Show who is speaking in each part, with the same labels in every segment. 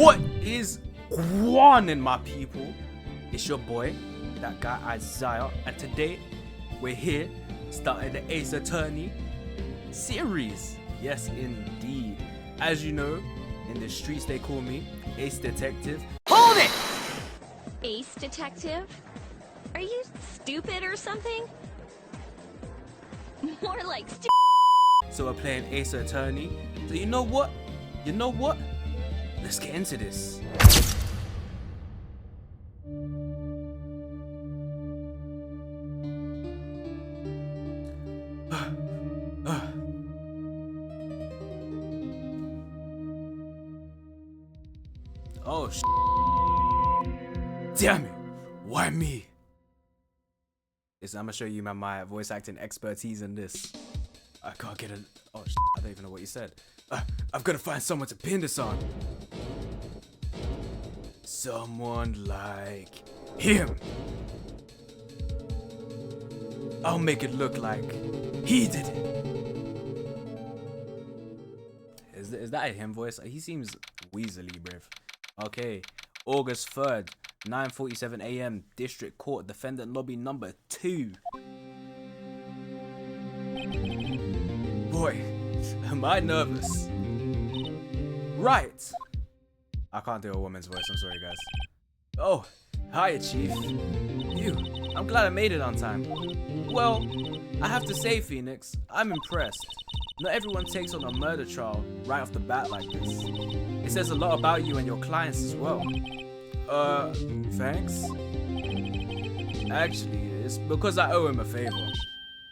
Speaker 1: What is going on, my people? It's your boy, that guy Isaiah, and today we're here starting the Ace Attorney series. Yes, indeed. As you know, in the streets they call me Ace Detective. Hold it!
Speaker 2: Ace Detective? Are you stupid or something? More like
Speaker 1: So we're playing Ace Attorney. So you know what? Let's get into this. Oh, damn it! Why me? Listen, I'm gonna show you my voice acting expertise in this. I can't get an. Oh, I don't even know what you said. I've got to find someone to pin this on. Someone like him. I'll make it look like he did it. Is that a him voice? He seems weaselly, bruv. Okay, August 3rd, 9:47 a.m. District Court, Defendant Lobby number 2. Boy, am I nervous. Right. I can't do a woman's voice, I'm sorry guys. Oh, hi Chief. I'm glad I made it on time. Well, I have to say, Phoenix, I'm impressed. Not everyone takes on a murder trial right off the bat like this. It says a lot about you and your clients as well. Thanks? Actually, it's because I owe him a favor.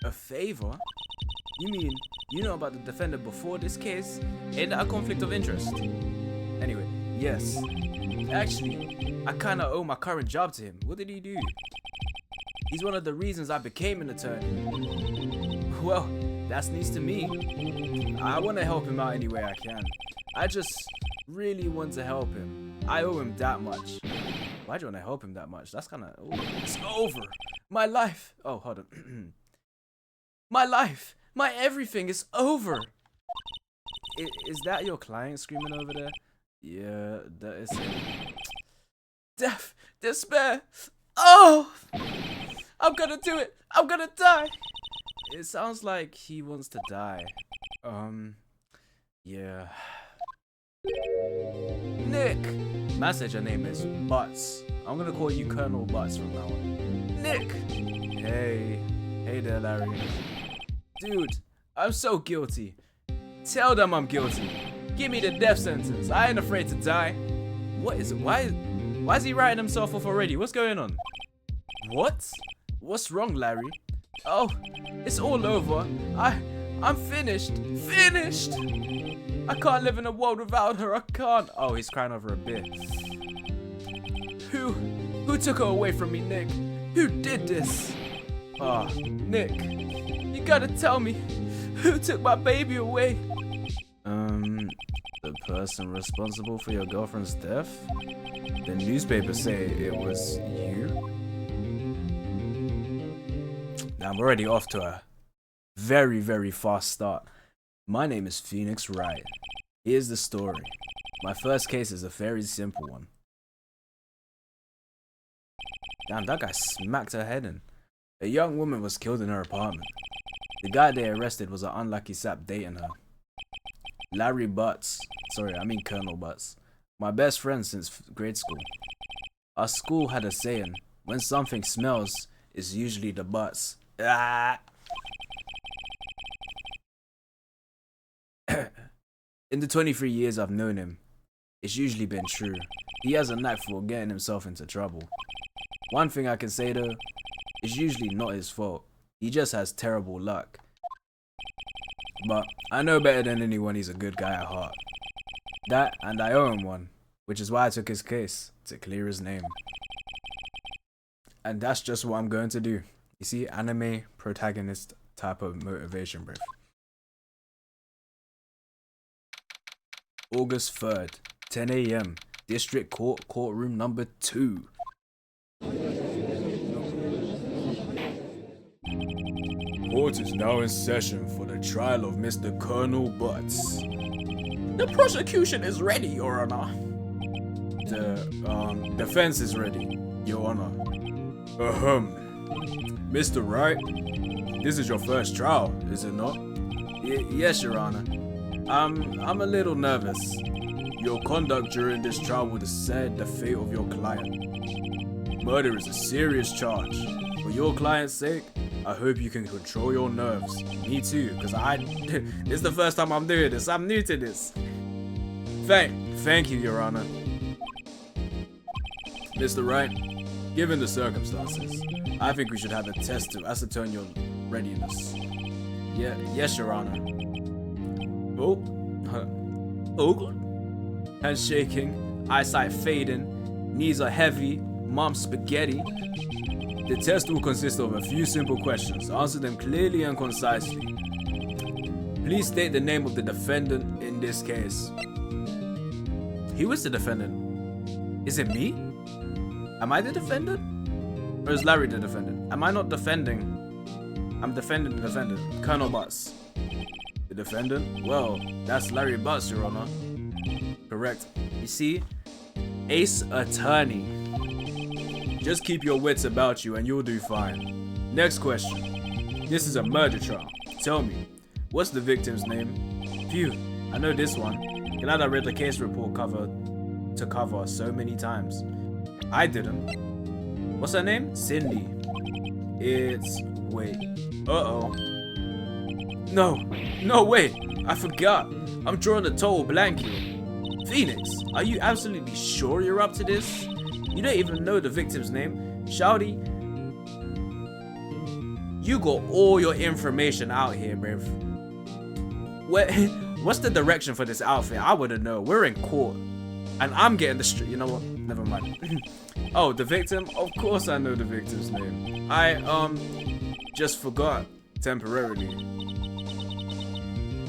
Speaker 1: A favor? You mean you know about the defendant before this case? Ain't that a conflict of interest? Anyway, yes. Actually, I kinda owe my current job to him. What did he do? He's one of the reasons I became an attorney. Well, that's news to me. I want to help him out any way I can. I just really want to help him. I owe him that much. Why do you want to help him that much? That's kinda... Oh, it's over. My life. Oh, hold on. My life. My everything is over. Is that your client screaming over there? Yeah, that is it. Death, despair. Oh, I'm gonna do it. I'm gonna die. It sounds like he wants to die. Yeah. Nick. Messenger name is Butz. I'm gonna call you Colonel Butz from now on. Nick. Hey there, Larry. Dude, I'm so guilty. Tell them I'm guilty. Give me the death sentence. I ain't afraid to die. What is it? Why is he writing himself off already? What's going on? What? What's wrong, Larry? Oh, it's all over. I'm finished. Finished. I can't live in a world without her. I can't. Oh, he's crying over a beer. Who took her away from me, Nick? Who did this? Ah, Nick. You gotta tell me, who took my baby away? The person responsible for your girlfriend's death? The newspapers say it was you? Now I'm already off to a very, very fast start. My name is Phoenix Wright. Here's the story. My first case is a very simple one. Damn, that guy smacked her head in. A young woman was killed in her apartment. The guy they arrested was an unlucky sap dating her. Larry Butz. Sorry, I mean Colonel Butz. My best friend since grade school. Our school had a saying, when something smells, it's usually the butts. Ah! In the 23 years I've known him, it's usually been true. He has a knack for getting himself into trouble. One thing I can say though, it's usually not his fault. He just has terrible luck. But I know better than anyone he's a good guy at heart. That, and I owe him one, which is why I took his case, to clear his name. And that's just what I'm going to do. You see, anime protagonist type of motivation, bro. August 3rd, 10 a.m. District Court, courtroom number 2. Court is now in session for the trial of Mr. Colonel Butz. The prosecution is ready, Your Honor. The defense is ready, Your Honor. Mr. Wright, this is your first trial, is it not? Yes, Your Honor. I'm a little nervous. Your conduct during this trial would decide the fate of your client. Murder is a serious charge. For your client's sake, I hope you can control your nerves. Me too, because this is the first time I'm doing this. I'm new to this. Thank you, Your Honor. Mr. Wright, given the circumstances, I think we should have a test to ascertain your readiness. Yes, Your Honor. Oh. Hands shaking, eyesight fading, knees are heavy, mom's spaghetti. The test will consist of a few simple questions. Answer them clearly and concisely. Please state the name of the defendant in this case. Who is the defendant? Is it me? Am I the defendant? Or is Larry the defendant? Am I not defending? I'm defending the defendant. Colonel Butz. The defendant? Well, that's Larry Butz, Your Honor. Correct. You see? Ace Attorney. Just keep your wits about you and you'll do fine. Next question. This is a murder trial. Tell me, what's the victim's name? Phew, I know this one. Glad I read the case report cover so many times. I didn't. What's her name? Cindy. Wait. Uh-oh. No, wait. I forgot. I'm drawing a total blank here. Phoenix, are you absolutely sure you're up to this? You don't even know the victim's name. Shouty, you got all your information out here, bruv. What's the direction for this outfit? I wouldn't know. We're in court. And I'm getting the street. You know what? Never mind. Oh, the victim? Of course I know the victim's name. I, just forgot temporarily.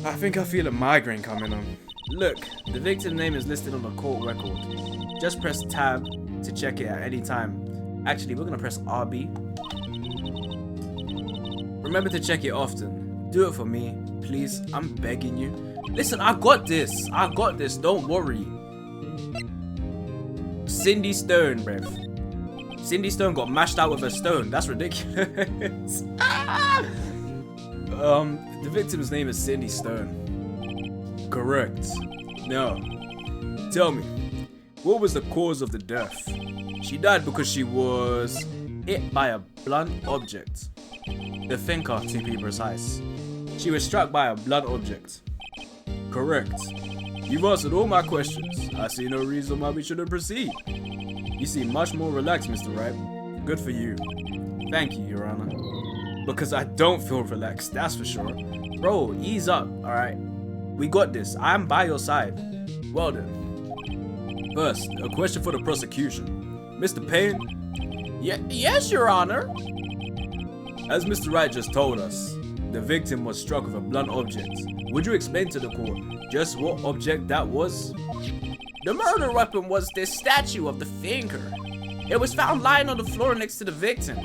Speaker 1: I think I feel a migraine coming on. Look, the victim name is listed on the court record. Just press tab to check it at any time. Actually, we're gonna press RB. Remember to check it often. Do it for me, please. I'm begging you. Listen, I got this. Don't worry. Cindy Stone, bruv. Cindy Stone got mashed out with a stone. That's ridiculous. The victim's name is Cindy Stone. Correct. Now, tell me, what was the cause of the death? She died because she was hit by a blunt object. The thinker, to be precise. She was struck by a blunt object. Correct. You've answered all my questions. I see no reason why we shouldn't proceed. You seem much more relaxed, Mr. Wright. Good for you. Thank you, Your Honor. Because I don't feel relaxed, that's for sure. Bro, ease up, alright? We got this. I'm by your side. Well then. First, a question for the prosecution. Mr. Payne? Yes, Your Honor. As Mr. Wright just told us, the victim was struck with a blunt object. Would you explain to the court just what object that was? The murder weapon was this statue of the thinker. It was found lying on the floor next to the victim.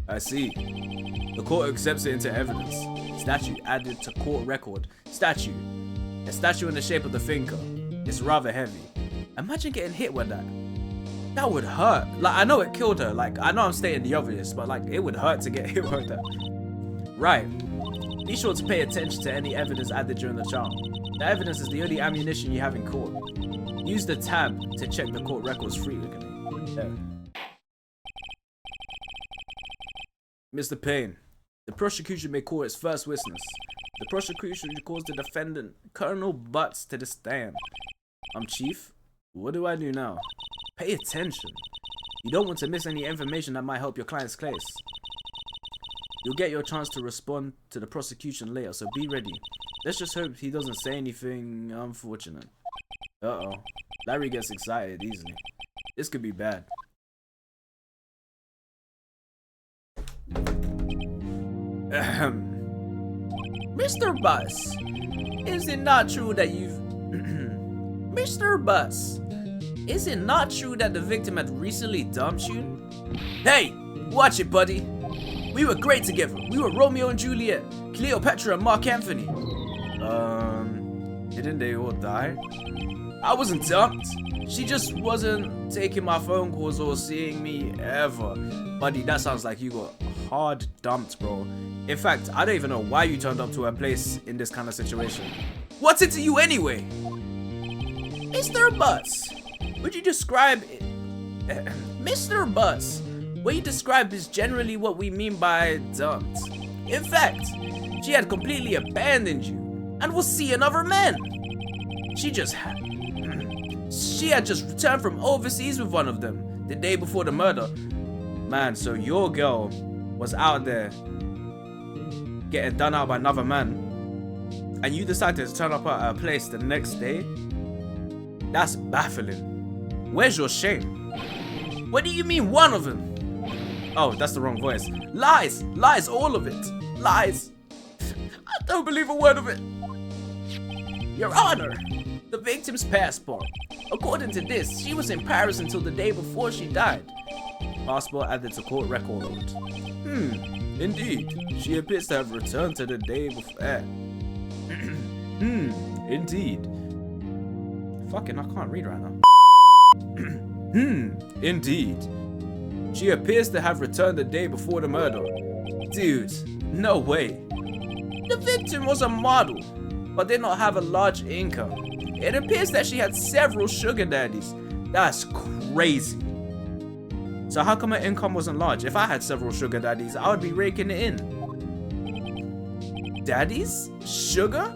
Speaker 1: I see. The court accepts it into evidence. Statue added to court record. Statue. A statue in the shape of the thinker. It's rather heavy. Imagine getting hit with that. That would hurt. Like, I know it killed her. Like, I know I'm stating the obvious, but like, it would hurt to get hit with that. Right. Be sure to pay attention to any evidence added during the trial. The evidence is the only ammunition you have in court. Use the tab to check the court records frequently. There. Mr. Payne, the prosecution may call its first witness. The prosecution calls the defendant, Colonel Butz, to the stand. Chief. What do I do now? Pay attention. You don't want to miss any information that might help your client's case. You'll get your chance to respond to the prosecution later, so be ready. Let's just hope he doesn't say anything unfortunate. Uh-oh. Larry gets excited easily. This could be bad. Mr. Butz, is it not true that you've... Mr. Butz, is it not true that the victim had recently dumped you? Hey, watch it, buddy. We were great together. We were Romeo and Juliet, Cleopatra and Mark Anthony. Didn't they all die? I wasn't dumped. She just wasn't taking my phone calls or seeing me ever. Buddy, that sounds like you got hard dumped, bro. In fact, I don't even know why you turned up to her place in this kind of situation. What's it to you anyway? Mr. Butz, would you describe it? Mr. Butz, what you described is generally what we mean by dumped. In fact, she had completely abandoned you and was seeing other men. She had just returned from overseas with one of them the day before the murder. Man, so your girl was out there getting done out by another man, and you decided to turn up at her place the next day? That's baffling. Where's your shame? What do you mean one of them? Oh, that's the wrong voice. Lies! Lies, all of it. Lies. I don't believe a word of it. Your Honor, the victim's passport. According to this, she was in Paris until the day before she died. Passport added to court record. Indeed. She appears to have returned to the day before. Indeed. Fucking, I can't read right now. Indeed. She appears to have returned the day before the murder. Dude, no way. The victim was a model, but did not have a large income. It appears that she had several sugar daddies. That's crazy. So how come her income wasn't large? If I had several sugar daddies, I would be raking it in. Daddies? Sugar?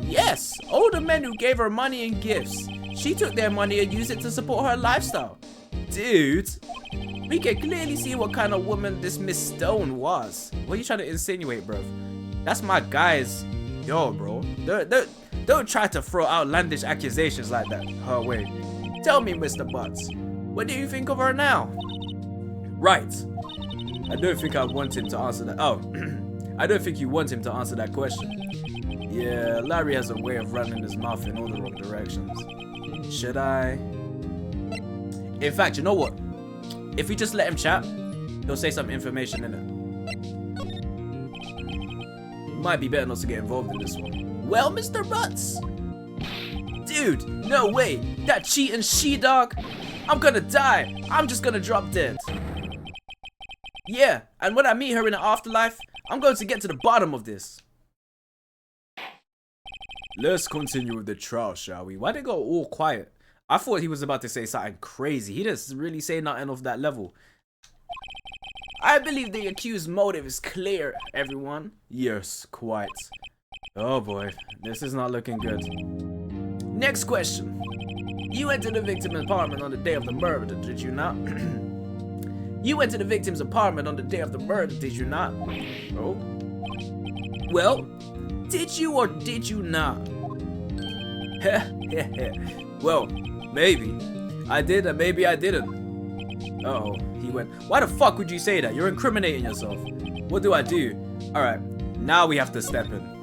Speaker 1: Yes, older men who gave her money and gifts. She took their money and used it to support her lifestyle. Dude, we can clearly see what kind of woman this Miss Stone was. What are you trying to insinuate, bro? That's my guy's. Yo, bro. Don't try to throw outlandish accusations like that her way. Tell me, Mr. Butz, what do you think of her now? Right. I don't think I want him to answer that. Oh, I don't think you want him to answer that question. Yeah, Larry has a way of running his mouth in all the wrong directions. Should I? In fact, you know what? If we just let him chat, he'll say some information in it. Might be better not to get involved in this one. Well, Mr. Butz? Dude, no way. That cheating she-dog. I'm gonna die. I'm just gonna drop dead. Yeah, and when I meet her in the afterlife, I'm going to get to the bottom of this. Let's continue with the trial, shall we? Why'd it go all quiet? I thought he was about to say something crazy. He didn't really say nothing of that level. I believe the accused's motive is clear, everyone. Yes, quite. Oh boy, this is not looking good. Next question. You entered the victim's apartment on the day of the murder, did you not? You entered the victim's apartment on the day of the murder, did you not? Oh. Well, did you or did you not? Well, maybe. I did and maybe I didn't. Uh-oh, he went, why the fuck would you say that? You're incriminating yourself. What do I do? Alright, now we have to step in.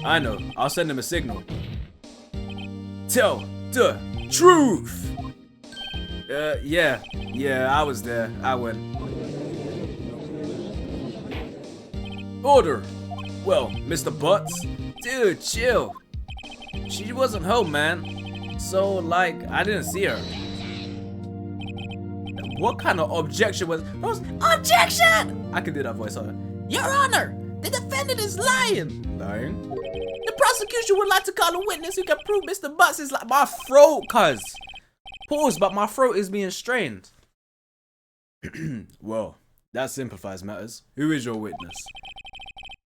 Speaker 1: I know, I'll send him a signal. Tell the truth! Yeah, I was there. I went. Order! Well, Mr. Butz? Dude, chill. She wasn't home, man. So, like, I didn't see her. What kind of objection was... Objection! I can do that voice on her. Your Honor, the defendant is lying. Lying? The prosecution would like to call a witness who can prove Mr. Butz is like my throat, cuz. Pause, but my throat is being strained. Well, that simplifies matters. Who is your witness?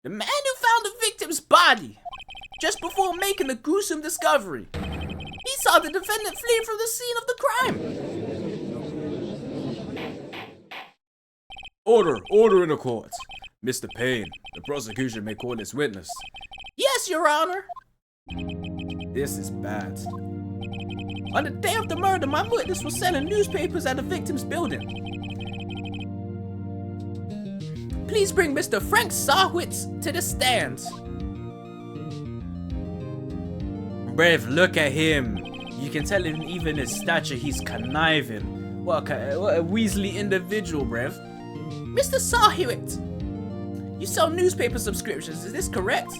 Speaker 1: The man who found the victim's body just before making the gruesome discovery. He saw the defendant flee from the scene of the crime. Order in the court. Mr. Payne, the prosecution may call this witness. Yes, Your Honor. This is bad. On the day of the murder, my witness was selling newspapers at the victim's building. Please bring Mr. Frank Sawwitz to the stand. Brev, look at him. You can tell in even his stature he's conniving. What a Weasley individual, Brev. Mr. Sawwitz, you sell newspaper subscriptions, is this correct?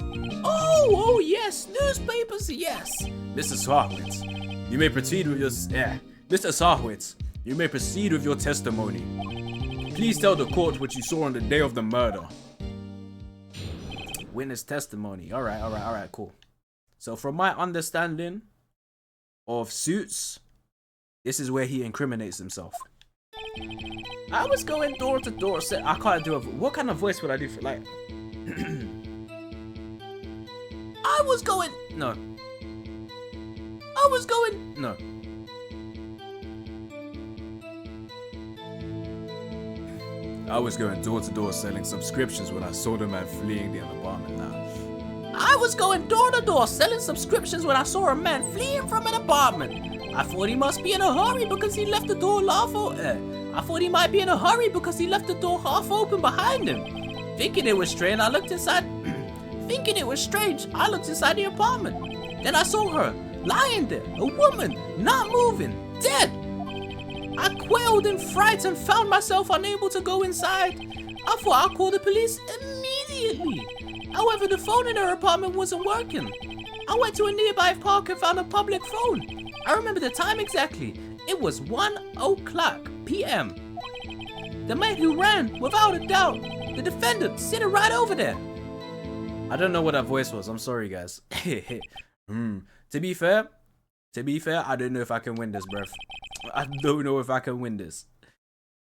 Speaker 1: Oh yes, newspapers, yes. Mr. Sarwitz, you may proceed with your... Mr. Sarwitz, you may proceed with your testimony. Please tell the court what you saw on the day of the murder. Witness testimony. Alright, cool. So from my understanding of Suits, this is where he incriminates himself. I was going door to door. I can't do it. What kind of voice would I do for like? I was going. No. I was going. No. I was going door to door selling subscriptions when I saw the man fleeing the apartment now. I was going door to door selling subscriptions when I saw a man fleeing from an apartment. I thought he must be in a hurry because he left the door half open. I thought he might be in a hurry because he left the door half open behind him. Thinking it was strange, I looked inside. I looked inside the apartment. Then I saw her lying there, a woman, not moving, dead. I quailed in fright and found myself unable to go inside. I thought I'd call the police immediately. However, the phone in her apartment wasn't working. I went to a nearby park and found a public phone. I remember the time exactly. It was 1:00 p.m. The man who ran, without a doubt, the defendant sitting right over there. I don't know what that voice was. I'm sorry, guys. To be fair, I don't know if I can win this, bruv. I don't know if I can win this.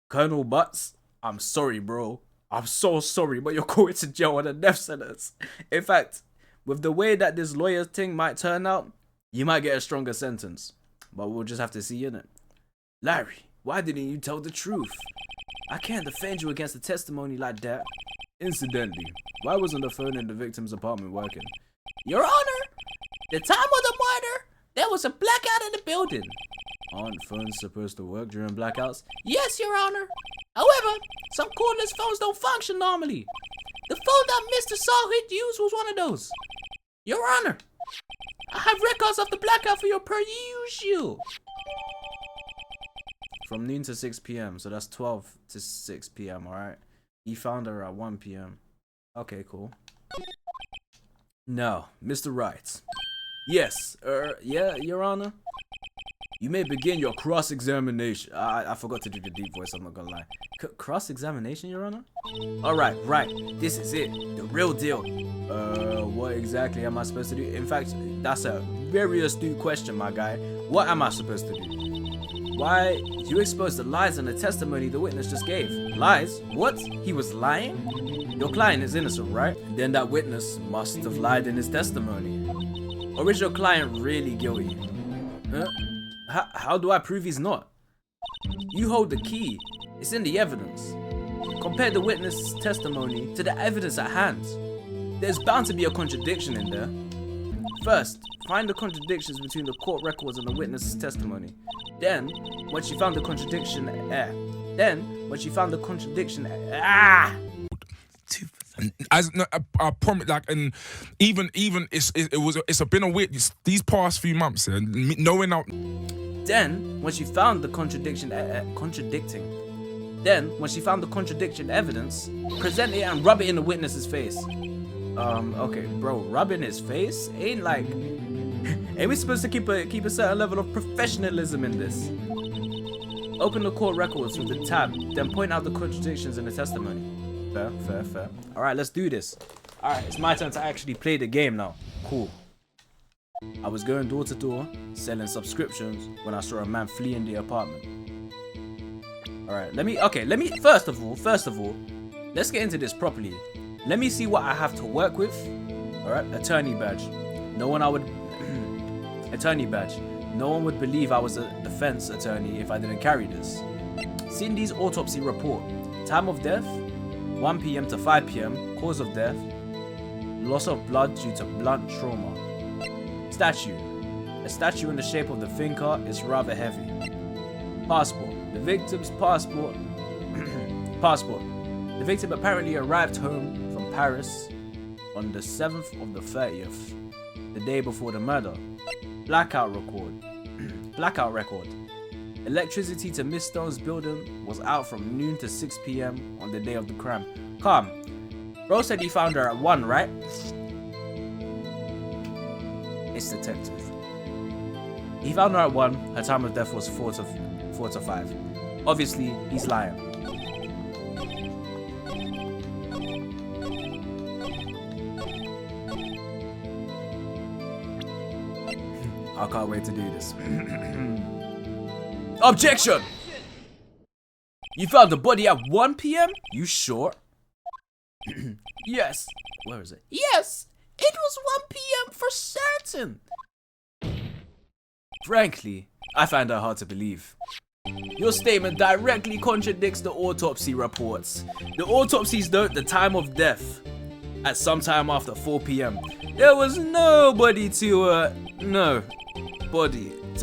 Speaker 1: Colonel Butz, I'm sorry, bro. I'm so sorry, but you're going to jail on a death sentence. In fact, with the way that this lawyer thing might turn out, you might get a stronger sentence. But we'll just have to see, innit? Larry, why didn't you tell the truth? I can't defend you against a testimony like that. Incidentally, why wasn't the phone in the victim's apartment working? Your Honor, the time of the murder, there was a blackout in the building. Aren't phones supposed to work during blackouts? Yes, Your Honor. However, some cordless phones don't function normally. The phone that Mr. Sarwitz used was one of those. Your Honor, I have records of the blackout for your perusal. From noon to 6 p.m. So that's 12 to 6 p.m. Alright. He found her at 1 p.m. Okay, cool. Now, Mr. Wright. Yes, yeah, Your Honor. You may begin your cross-examination. I forgot to do the deep voice, I'm not gonna lie. Cross-examination, Your Honor? Alright, right. This is it. The real deal. What exactly am I supposed to do? In fact, that's a very astute question, my guy. What am I supposed to do? Why, you exposed the lies in the testimony the witness just gave. Lies? What? He was lying? Your client is innocent, right? Then that witness must have lied in his testimony. Or is your client really guilty? Huh? How do I prove he's not? You hold the key. It's in the evidence. Compare the witness' testimony to the evidence at hand. There's bound to be a contradiction in there. First, find the contradictions between the court records and the witness' testimony. Then, once you found the contradiction,
Speaker 3: I promise, like, and even it's been a weird these past few months, knowing out.
Speaker 1: Then, once you found the contradiction evidence, present it and rub it in the witness's face. Okay, bro, rubbing his face ain't like, ain't we supposed to keep a certain level of professionalism in this? Open the court records with the tab, then point out the contradictions in the testimony. Fair. All right, let's do this. All right, it's my turn to actually play the game now. Cool. I was going door to door, selling subscriptions when I saw a man fleeing the apartment. All right, first of all, let's get into this properly. Let me see what I have to work with. All right, attorney badge. No one would believe I was a defense attorney if I didn't carry this. Cindy's autopsy report. Time of death, 1 p.m. to 5 p.m. Cause of death, loss of blood due to blunt trauma. Statue. A statue in the shape of the finger is rather heavy. Passport. The victim's passport. The victim apparently arrived home from Paris on the 7th of the 30th, the day before the murder. Blackout record. Electricity to Miss Stone's building was out from noon to 6 p.m. on the day of the crime. Calm. Bro said he found her at 1, right? It's detective. He found her at 1. Her time of death was 4 to 5. Obviously, he's lying. I can't wait to do this. Objection! You found the body at 1 p.m.? You sure? Yes. Where is it? Yes! It was 1 p.m. for certain. Frankly, I find that hard to believe. Your statement directly contradicts the autopsy reports. The autopsies note the time of death at some time after 4 p.m. There was nobody to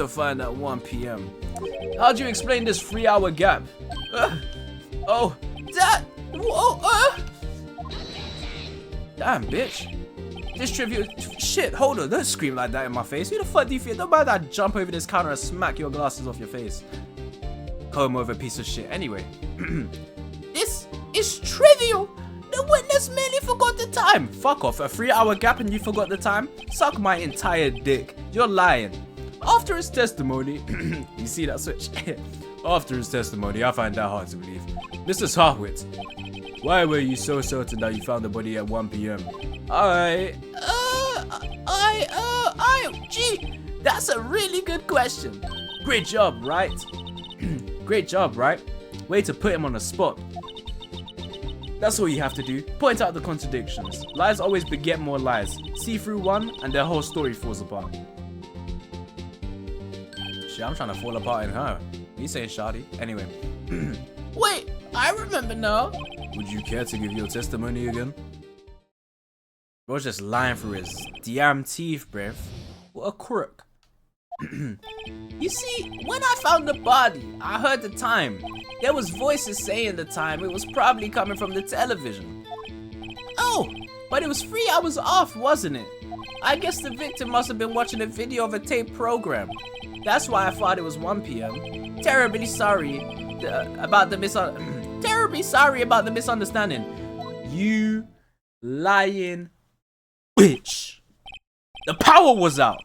Speaker 1: find at 1 p.m. How do you explain this 3-hour gap? Damn, bitch. This trivial shit. Hold on, don't scream like that in my face. Who the fuck do you feel? Don't mind that jump over this counter and smack your glasses off your face. Comb over piece of shit. Anyway, this is trivial. The witness merely forgot the time. Fuck off. A 3-hour gap and you forgot the time? Suck my entire dick. You're lying. After his testimony, you see that switch? After his testimony, I find that hard to believe. Mr. Sarwitz, why were you so certain that you found the body at 1 p.m.? Gee, that's a really good question. Great job, right? Great job, right? Way to put him on the spot. That's all you have to do. Point out the contradictions. Lies always beget more lies. See through one, and their whole story falls apart. Shit, I'm trying to fall apart in her. You saying shoddy? Anyway. Wait, I remember now. Would you care to give your testimony again? Bro's just lying through his damn teeth, bruv. What a crook. You see, when I found the body, I heard the time. There was voices saying the time. It was probably coming from the television. Oh, but it was 3 hours off, wasn't it? I guess the victim must have been watching a video of a tape program. That's why I thought it was 1 p.m. Terribly sorry about the misunderstanding. You lying bitch. The power was out.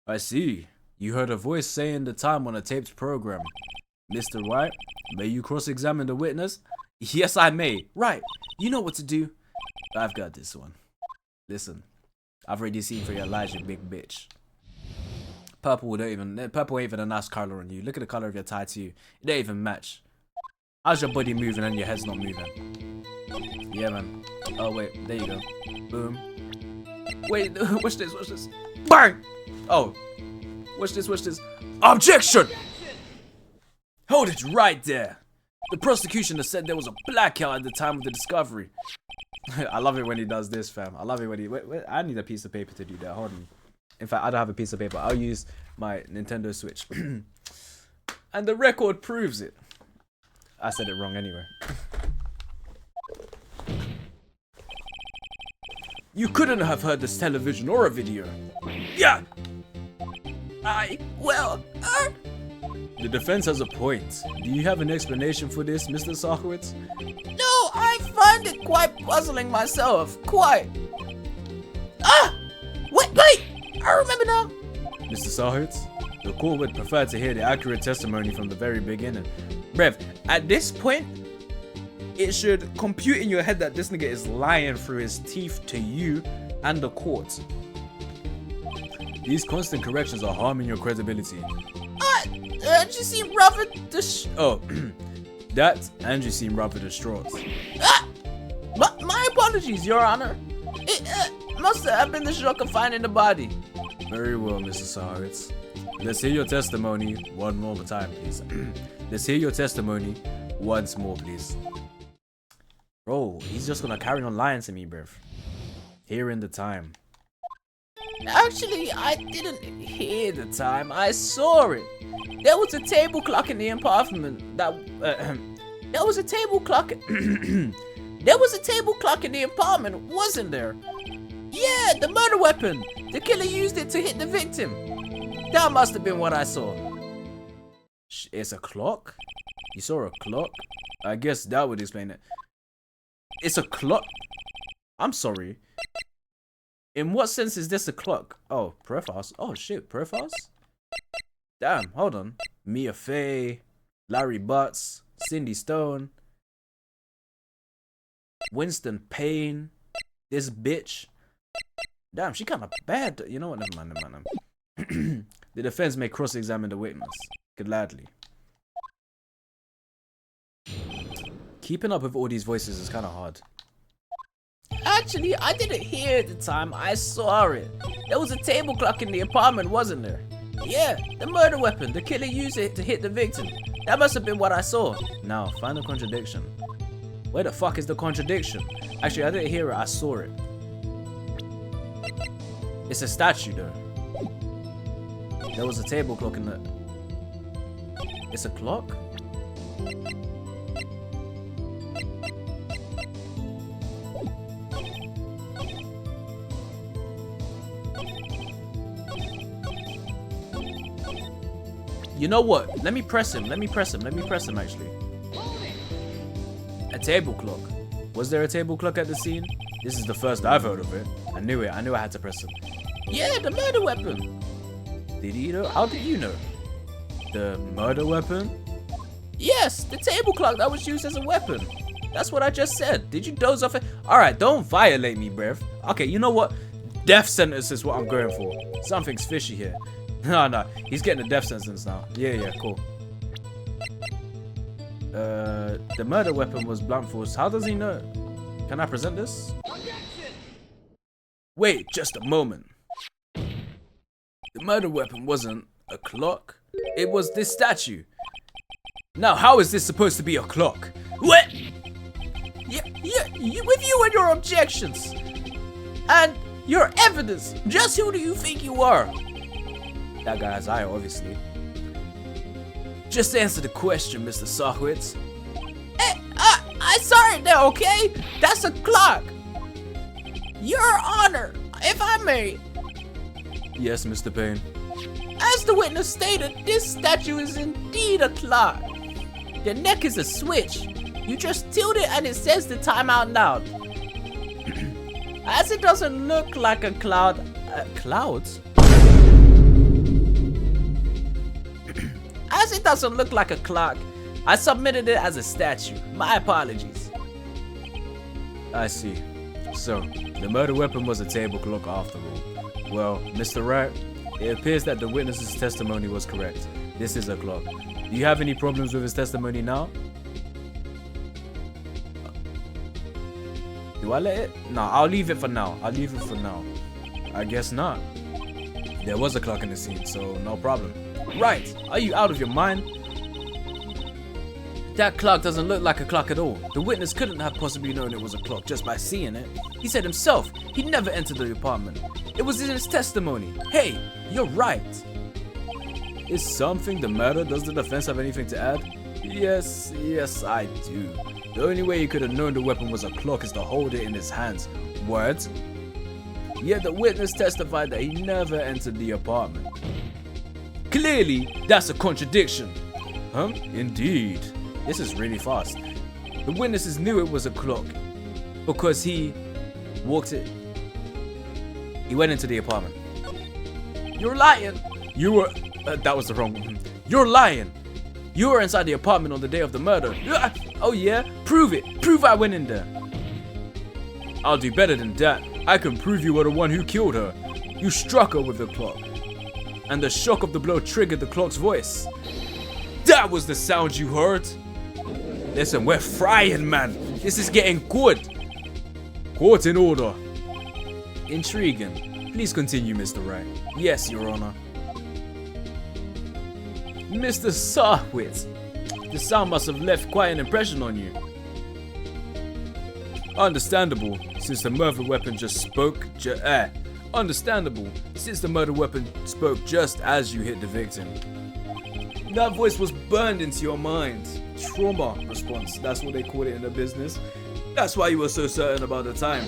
Speaker 1: I see. You heard a voice saying the time on a taped program. Mr. White, may you cross-examine the witness? Yes, I may. Right. You know what to do. I've got this one. Listen. I've already seen for your lies, you big bitch. Purple ain't even a nice color on you. Look at the color of your tie too. It don't even match. How's your body moving and your head's not moving? Yeah, man. Oh, wait. There you go. Boom. Wait, watch this, watch this. Bang! Oh. Watch this, watch this. Objection! Hold it right there. The prosecution has said there was a blackout at the time of the discovery. I love it when he does this, fam. I love it when he... Wait, I need a piece of paper to do that. Hold on. In fact, I don't have a piece of paper. I'll use my Nintendo Switch. And the record proves it. I said it wrong anyway. You couldn't have heard this television or a video. Yeah. The defense has a point. Do you have an explanation for this, Mr. Sarkowitz? No, I find it quite puzzling myself. Quite. Wait! I remember now. Mr. Sarkowitz, the court would prefer to hear the accurate testimony from the very beginning. Rev, at this point, it should compute in your head that this nigga is lying through his teeth to you and the court. These constant corrections are harming your credibility. You seem rather that and you seem rather distraught. My apologies, Your Honor. It must have been the shock of finding the body. Very well, Mr. Sarkowitz. Let's hear your testimony one more time, please. Let's hear your testimony once more, please. Bro, he's just gonna carry on lying to me, bruv. Hearing the time. Actually, I didn't hear the time. I saw it. There was a table clock in the apartment there was a table clock. There was a table clock in the apartment, wasn't there? Yeah, the murder weapon. The killer used it to hit the victim. That must have been what I saw. It's a clock? You saw a clock? I guess that would explain it. It's a clock. I'm sorry. In what sense is this a clock? Oh, profiles. Oh shit, profiles? Damn, hold on. Mia Fey, Larry Butz, Cindy Stone, Winston Payne, this bitch. Damn, she kind of bad. You know what? Never mind. The defense may cross-examine the witness. Gladly. Keeping up with all these voices is kind of hard. Actually, I didn't hear it at the time. I saw it. There was a table clock in the apartment, wasn't there? Yeah, the murder weapon. The killer used it to hit the victim. That must have been what I saw. Now, find the contradiction. Where the fuck is the contradiction? Actually, I didn't hear it. I saw it. It's a statue, though. There was a table clock in the... It's a clock? You know what? Let me press him. Actually. A table clock. Was there a table clock at the scene? This is the first I've heard of it. I knew it. I knew I had to press him. Yeah, the murder weapon. Did he know? How did you know? The murder weapon? Yes, the table clock that was used as a weapon. That's what I just said. Did you doze off it? Alright, don't violate me, bruv. Okay, you know what? Death sentence is what I'm going for. Something's fishy here. No, he's getting a death sentence now. Yeah, cool. The murder weapon was blunt force. How does he know? Can I present this? Wait, just a moment. The murder weapon wasn't a clock. It was this statue. Now, how is this supposed to be a clock? What? Yeah, with you and your objections. And your evidence. Just who do you think you are? That guy Isaiuh, obviously. Just answer the question, Mr. Sachwitz. I saw it there, okay? That's a clock. Your Honor, if I may. Yes, Mr. Payne. As the witness stated, this statue is indeed a clock. The neck is a switch. You just tilt it and it says the time out loud. As it doesn't look like a cloud. Clouds? As it doesn't look like a clock, I submitted it as a statue. My apologies. I see. So, the murder weapon was a table clock after all. Well, Mr. Wright, it appears that the witness's testimony was correct. This is a clock. Do you have any problems with his testimony now? Do I let it? No, I'll leave it for now. I guess not. There was a clock in the scene, so no problem. Right, are you out of your mind? That clock doesn't look like a clock at all. The witness couldn't have possibly known it was a clock just by seeing it. He said himself he'd never entered the apartment. It was in his testimony. Hey, you're right. Is something the matter? Does the defense have anything to add? Yes, I do. The only way he could have known the weapon was a clock is to hold it in his hands. What? Yet the witness testified that he never entered the apartment. Clearly, that's a contradiction. Huh? Indeed. This is really fast. The witnesses knew it was a clock because he went into the apartment. You're lying. You were, that was the wrong one. You're lying. You were inside the apartment on the day of the murder. Oh yeah? Prove it. Prove I went in there. I'll do better than that. I can prove you were the one who killed her. You struck her with the clock. And the shock of the blow triggered the clock's voice. That was the sound you heard. Listen, we're frying, man. This is getting good. Court in order. Intriguing. Please continue, Mr. Wright. Yes, Your Honor. Mr. Sachwitz, the sound must have left quite an impression on you. Understandable, since the murder weapon just spoke. Understandable, since the murder weapon spoke just as you hit the victim. That voice was burned into your mind. Trauma response, that's what they call it in the business. That's why you were so certain about the time.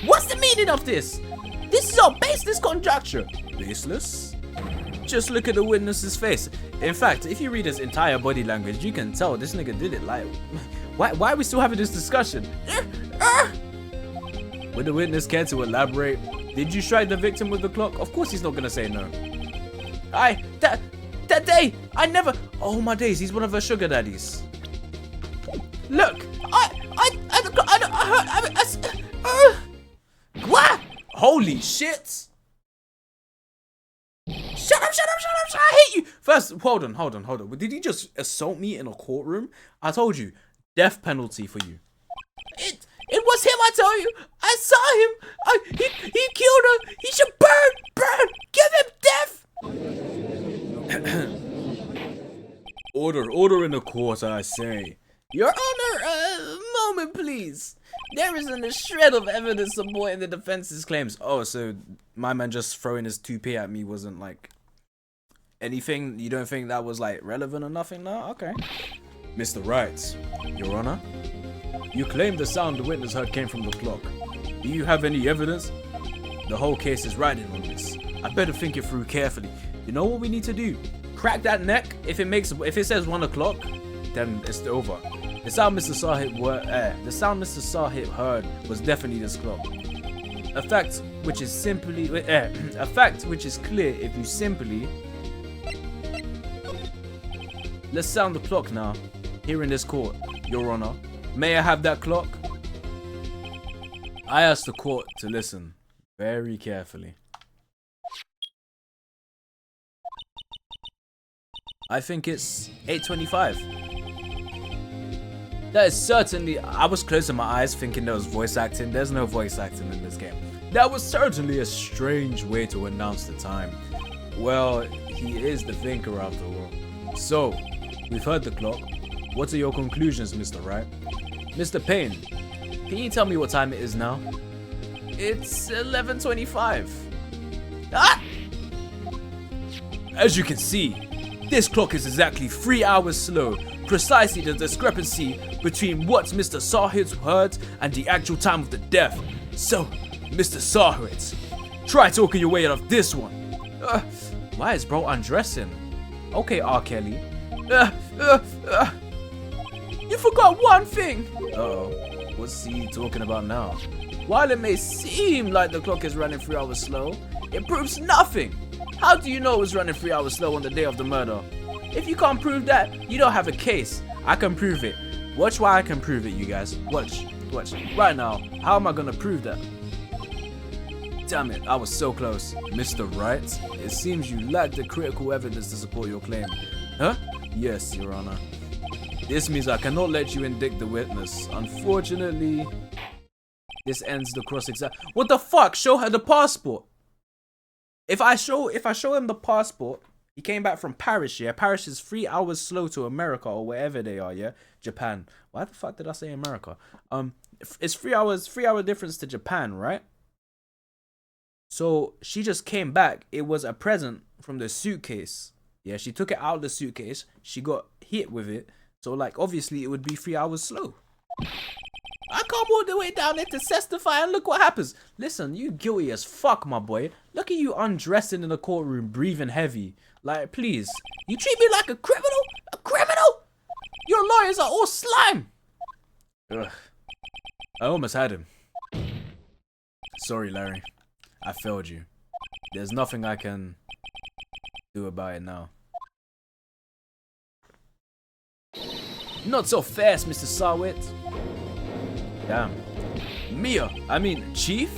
Speaker 1: What's the meaning of this? This is all baseless conjecture. Baseless? Just look at the witness's face. In fact, if you read his entire body language, you can tell this nigga did it like... Why are we still having this discussion? Would the witness care to elaborate? Did you strike the victim with the clock? Of course he's not gonna say no. That day, I never. Oh my days, he's one of her sugar daddies. Look, what? Holy shit! Shut up! I hate you. First, hold on. Did he just assault me in a courtroom? I told you, death penalty for you. It was him, I tell you. I saw him. He killed her. He should burn. Give him death. Order in the court, I say. Your Honor, a moment, please. There isn't a shred of evidence supporting the defense's claims. Oh, so my man just throwing his toupee at me wasn't like anything? You don't think that was like relevant or nothing? No? Okay. Mr. Wright, Your Honor, you claim the sound the witness heard came from the clock. Do you have any evidence? The whole case is riding on this. I better think it through carefully. You know what we need to do? Crack that neck. If it says 1 o'clock, then it's over. The sound Mr. Sahib heard was definitely this clock. A fact which is clear if you simply. Let's sound the clock now. Here in this court, Your Honor. May I have that clock? I asked the court to listen very carefully. I think it's 8:25. That is certainly. I was closing my eyes thinking there was voice acting. There's no voice acting in this game. That was certainly a strange way to announce the time. Well, he is the thinker after all. So, we've heard the clock. What are your conclusions, Mr. Wright? Mr. Payne, can you tell me what time it is now? It's 11:25. Ah! As you can see, this clock is exactly 3 hours slow. Precisely the discrepancy between what Mr. Sahid heard and the actual time of the death. So, Mr. Sahid, try talking your way out of this one. Why is bro undressing? Okay, R. Kelly. You forgot one thing. Uh-oh. What's he talking about now? While it may seem like the clock is running 3 hours slow, it proves nothing. How do you know it was running 3 hours slow on the day of the murder? If you can't prove that, you don't have a case. I can prove it. Watch why I can prove it, you guys. Watch. Right now, how am I gonna prove that? Damn it, I was so close. Mr. Wright, it seems you lack the critical evidence to support your claim. Huh? Yes, Your Honor. This means I cannot let you indict the witness. Unfortunately, this ends the cross-examination. What the fuck? Show her the passport. If I show him the passport, he came back from Paris, yeah? Paris is 3 hours slow to America or wherever they are, yeah? Japan. Why the fuck did I say America? It's 3 hour difference to Japan, right? So she just came back. It was a present from the suitcase. Yeah, she took it out of the suitcase. She got hit with it. So like obviously it would be 3 hours slow. I come all the way down there to testify and look what happens. Listen, you guilty as fuck, my boy. Look at you undressing in the courtroom, breathing heavy. Like, please. You treat me like a criminal? A criminal? Your lawyers are all slime. Ugh. I almost had him. Sorry, Larry. I failed you. There's nothing I can do about it now. Not so fast, Mr. Sawit. Damn. Chief?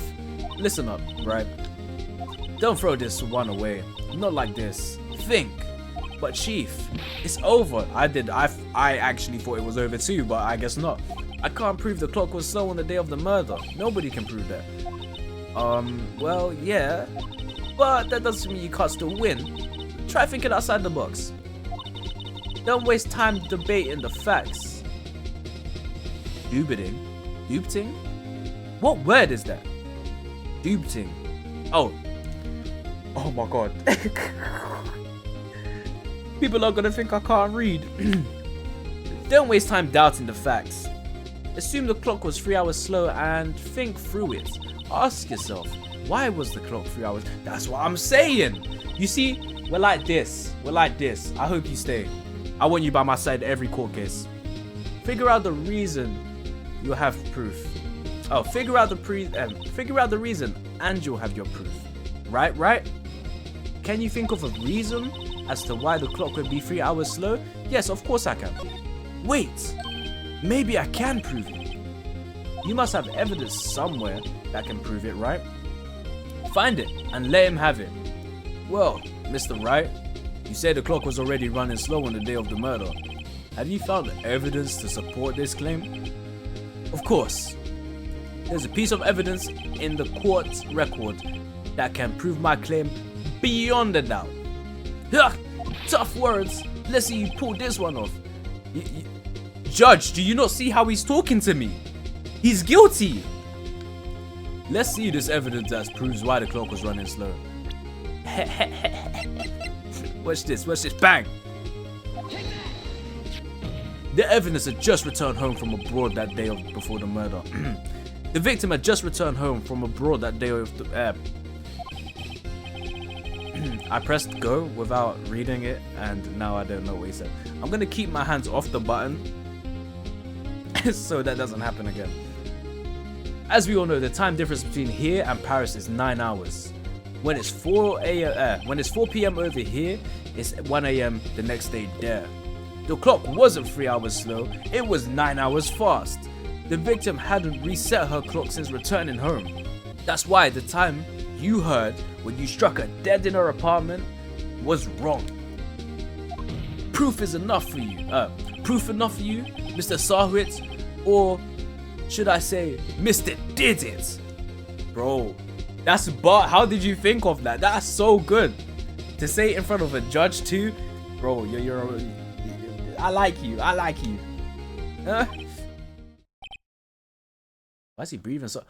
Speaker 1: Listen up, right? Don't throw this one away. Not like this. Think. But Chief, it's over. I actually thought it was over too, but I guess not. I can't prove the clock was slow on the day of the murder. Nobody can prove that. Well, yeah. But that doesn't mean you can't still win. Try thinking outside the box. Don't waste time debating the facts. Dubiting? What word is that? Dubiting. Oh my god. People are gonna think I can't read. Don't waste time doubting the facts. Assume the clock was 3 hours slow and think through it. Ask yourself, why was the clock 3 hours? That's what I'm saying. You see, we're like this. I hope you stay. I want you by my side every court case. Figure out the reason. You'll have proof. Oh, figure out the reason, and you'll have your proof. Right? Can you think of a reason as to why the clock would be 3 hours slow? Yes, of course I can. Wait, maybe I can prove it. You must have evidence somewhere that can prove it, right? Find it and let him have it. Well, Mr. Wright, you say the clock was already running slow on the day of the murder. Have you found evidence to support this claim? Of course. There's a piece of evidence in the court's record that can prove my claim beyond a doubt. Ugh, tough words. Let's see you pull this one off. Judge, do you not see how he's talking to me? He's guilty. Let's see this evidence that proves why the clock was running slow. Watch this, bang! The evidence had just returned home from abroad that day before the murder. The victim had just returned home from abroad that day of the... I pressed go without reading it, and now I don't know what he said. I'm gonna keep my hands off the button so that doesn't happen again. As we all know, the time difference between here and Paris is 9 hours. When it's 4 p.m. over here, it's 1 a.m. the next day there. The clock wasn't 3 hours slow, it was 9 hours fast. The victim hadn't reset her clock since returning home. That's why the time you heard when you struck her dead in her apartment was wrong. Proof enough for you, Mr. Sarwitz, or should I say, Mr. Did It? Bro, that's bar. How did you think of that? That's so good. To say it in front of a judge too, bro. I like you. Huh? Why is he breathing so?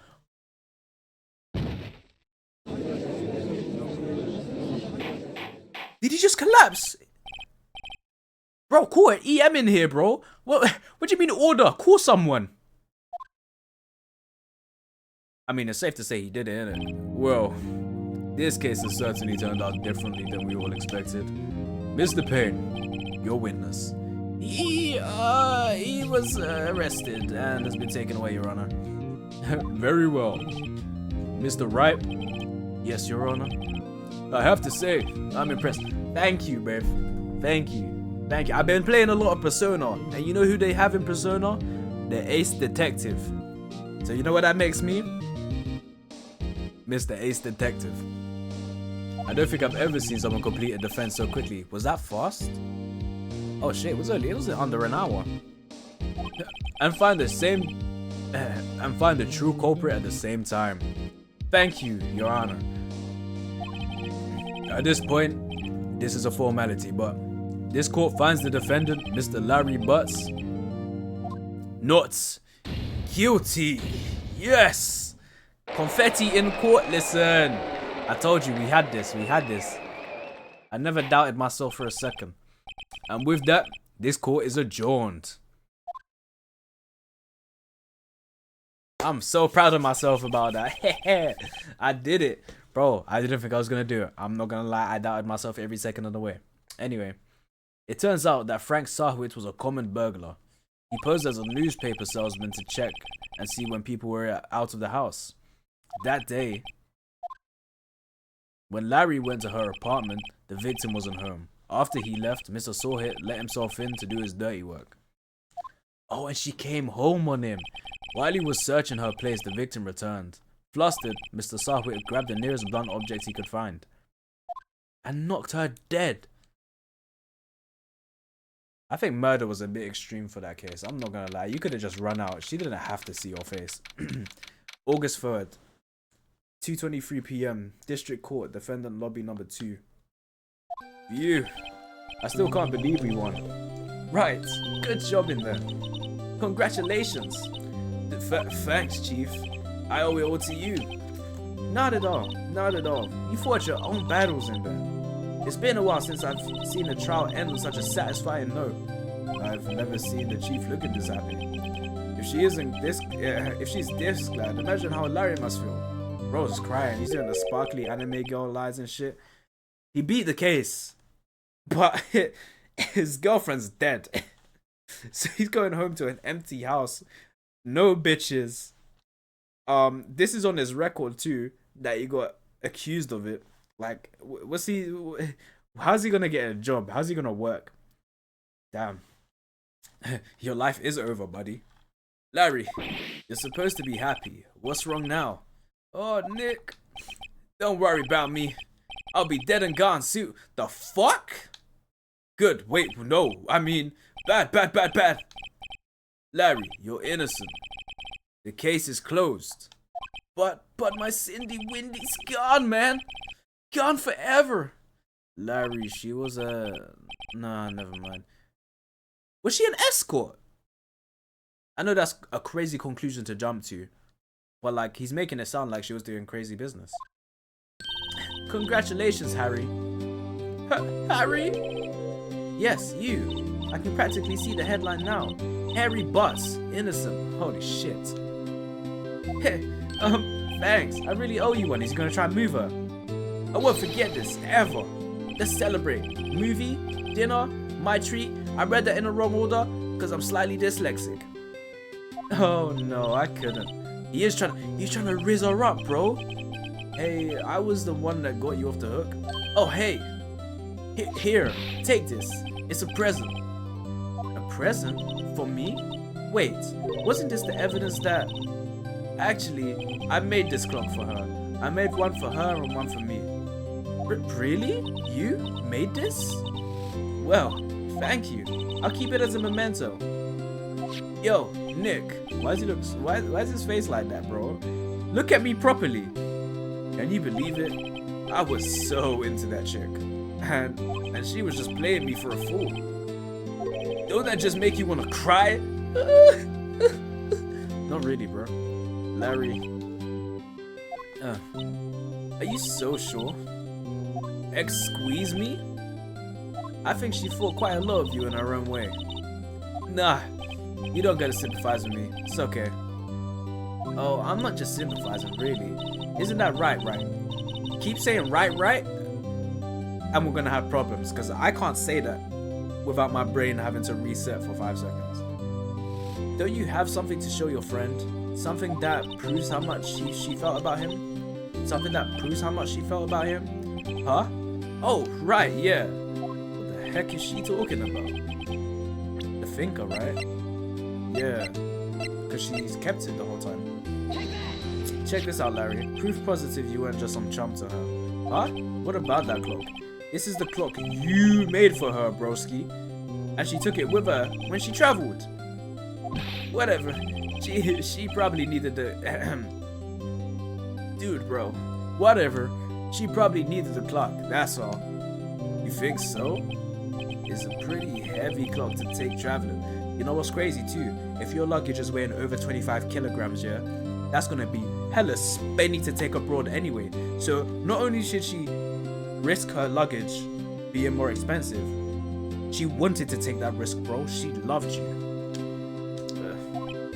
Speaker 1: Did he just collapse? Bro, call an EM in here, bro. What do you mean order? Call someone. I mean, it's safe to say he did it, innit? Well, this case has certainly turned out differently than we all expected. Mr. Payne, your witness. He was arrested and has been taken away, Your Honor. Very well. Mr. Wright? Yes, Your Honor. I have to say, I'm impressed. Thank you, Bev. Thank you. I've been playing a lot of Persona, and you know who they have in Persona? The Ace Detective. So you know what that makes me? Mr. Ace Detective. I don't think I've ever seen someone complete a defense so quickly. Was that fast? Oh shit, it was under an hour. And find the true culprit at the same time. Thank you, Your Honor. At this point, this is a formality, but this court finds the defendant, Mr. Larry Butz, not guilty. Yes! Confetti in court, listen. I told you, we had this. I never doubted myself for a second. And with that, this court is adjourned. I'm so proud of myself about that. I did it. Bro, I didn't think I was going to do it. I'm not going to lie, I doubted myself every second of the way. Anyway, it turns out that Frank Sarwitz was a common burglar. He posed as a newspaper salesman to check and see when people were out of the house. That day, when Larry went to her apartment, the victim wasn't home. After he left, Mr. Sawhit let himself in to do his dirty work. Oh, and she came home on him. While he was searching her place, the victim returned. Flustered, Mr. Sawhit grabbed the nearest blunt object he could find and knocked her dead. I think murder was a bit extreme for that case. I'm not gonna lie. You could have just run out. She didn't have to see your face. August 3rd, 2:23 p.m. District Court, Defendant Lobby number 2. Phew. I still can't believe we won. Right. Good job in there. Congratulations. Thanks, Chief. I owe it all to you. Not at all. You fought your own battles in there. It's been a while since I've seen a trial end on such a satisfying note. I've never seen the Chief looking this happy. If she's this glad, imagine how Larry must feel. Bro's is crying. He's doing the sparkly anime girl lies and shit. He beat the case, but his girlfriend's dead. So he's going home to an empty house. No bitches. This is on his record too that he got accused of it. Like, what's he? How's he gonna get a job? How's he gonna work? Damn. Your life is over, buddy. Larry, you're supposed to be happy. What's wrong now? Oh, Nick. Don't worry about me. I'll be dead and gone soon. The fuck? Good. Wait, no. I mean, bad. Larry, you're innocent. The case is closed. But my Cindy Windy's gone, man. Gone forever. Larry, she was a... Nah, never mind. Was she an escort? I know that's a crazy conclusion to jump to. But like, he's making it sound like she was doing crazy business. Congratulations, Harry. Harry? Yes, you. I can practically see the headline now. Harry Butz, innocent. Holy shit. Thanks. I really owe you one. He's gonna try and move her. I won't forget this, ever. Let's celebrate. Movie, dinner, my treat. I read that in the wrong order because I'm slightly dyslexic. Oh no, I couldn't. He's trying to rizz her up, bro. Hey, I was the one that got you off the hook. Oh, hey. Here, take this. It's a present. A present? For me? Wait, wasn't this the evidence that... Actually, I made this clock for her. I made one for her and one for me. Really? You made this? Well, thank you. I'll keep it as a memento. Yo, Nick, why is his face like that, bro? Look at me properly. Can you believe it? I was so into that chick. And she was just playing me for a fool. Don't that just make you want to cry? Not really, bro. Larry. Are you so sure? Squeeze me? I think she thought quite a lot of you in her own way. Nah, you don't gotta sympathize with me. It's okay. Oh, I'm not just sympathizing, really. Isn't that right? Keep saying right, and we're gonna have problems, because I can't say that without my brain having to reset for 5 seconds. Don't you have something to show your friend? Something that proves how much she felt about him? Something that proves how much she felt about him? Huh? Oh, right, yeah. What the heck is she talking about? The thinker, right? Yeah, because she's kept it the whole time. Check this out, Larry. Proof positive you weren't just some chump to her. Huh? What about that clock? This is the clock you made for her, broski. And she took it with her when she traveled. Whatever. She probably needed the... Dude, bro. Whatever. She probably needed the clock, that's all. You think so? It's a pretty heavy clock to take traveling. You know what's crazy too? If your luggage is weighing over 25 kilograms, yeah, that's gonna be hella spenny to take abroad anyway. So not only should she risk her luggage being more expensive, she wanted to take that risk, bro. She loved you.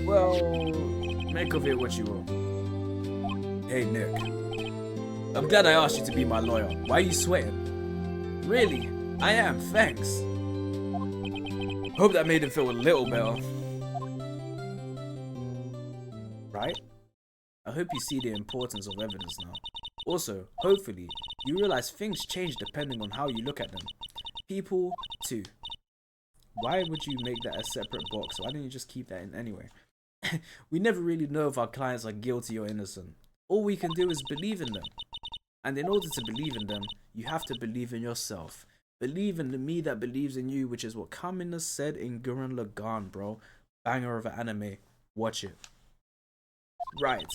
Speaker 1: Well, make of it what you will. Hey, Nick. I'm glad I asked you to be my lawyer. Why are you sweating? Really? I am, thanks. Hope that made him feel a little better. Right? I hope you see the importance of evidence now. Also, hopefully, you realize things change depending on how you look at them. People, too. Why would you make that a separate box? Why didn't you just keep that in anyway? We never really know if our clients are guilty or innocent. All we can do is believe in them. And in order to believe in them, you have to believe in yourself. Believe in the me that believes in you, which is what Kamina said in Gurren Lagann, bro. Banger of an anime. Watch it. Right.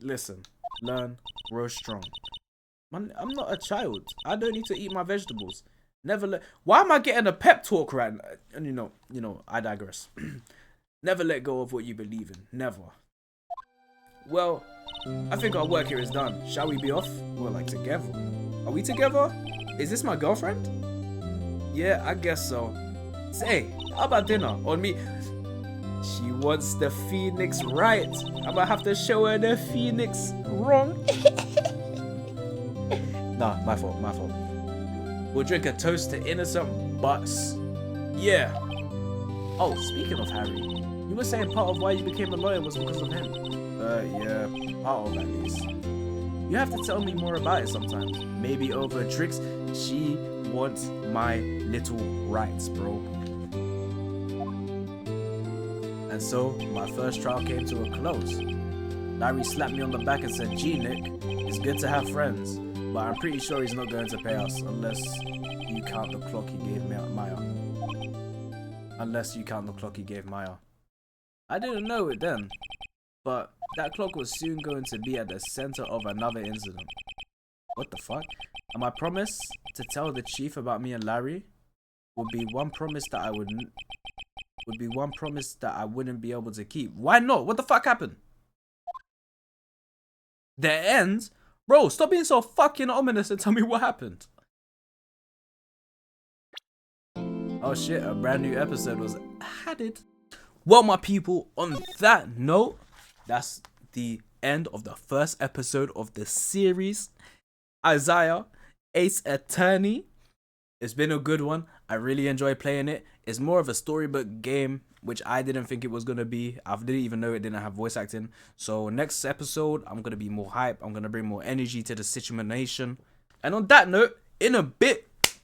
Speaker 1: Listen. Learn. Grow strong. Man, I'm not a child. I don't need to eat my vegetables. Never let... Why am I getting a pep talk right now? And you know, I digress. Never let go of what you believe in. Never. Well, I think our work here is done. Shall we be off? We're like together. Are we together? Is this my girlfriend? Yeah, I guess so. Say, how about dinner? On me. She wants the phoenix right. I'm gonna have to show her the phoenix wrong. Nah, my fault. We'll drink a toast to innocent Butz. Yeah. Oh, speaking of Harry, you were saying part of why you became a lawyer was because of him. Yeah, part of at least. You have to tell me more about it sometimes. Maybe over drinks. She wants my little rights, bro. And so, my first trial came to a close. Larry slapped me on the back and said, "Gee, Nick, it's good to have friends, but I'm pretty sure he's not going to pay us unless you count the clock he gave Maya. Unless you count the clock he gave Maya." I didn't know it then, but that clock was soon going to be at the center of another incident. What the fuck? And my promise to tell the chief about me and Larry would be one promise that I wouldn't be able to keep. Why not? What the fuck happened? The end? Bro, stop being so fucking ominous and tell me what happened. Oh shit, a brand new episode was added. Well, my people, on that note, that's the end of the first episode of the series. Isaiah, Ace Attorney. It's been a good one. I really enjoy playing it. It's more of a storybook game, which I didn't think it was going to be. I didn't even know it didn't have voice acting. So next episode, I'm going to be more hype. I'm going to bring more energy to the situation. And on that note, in a bit,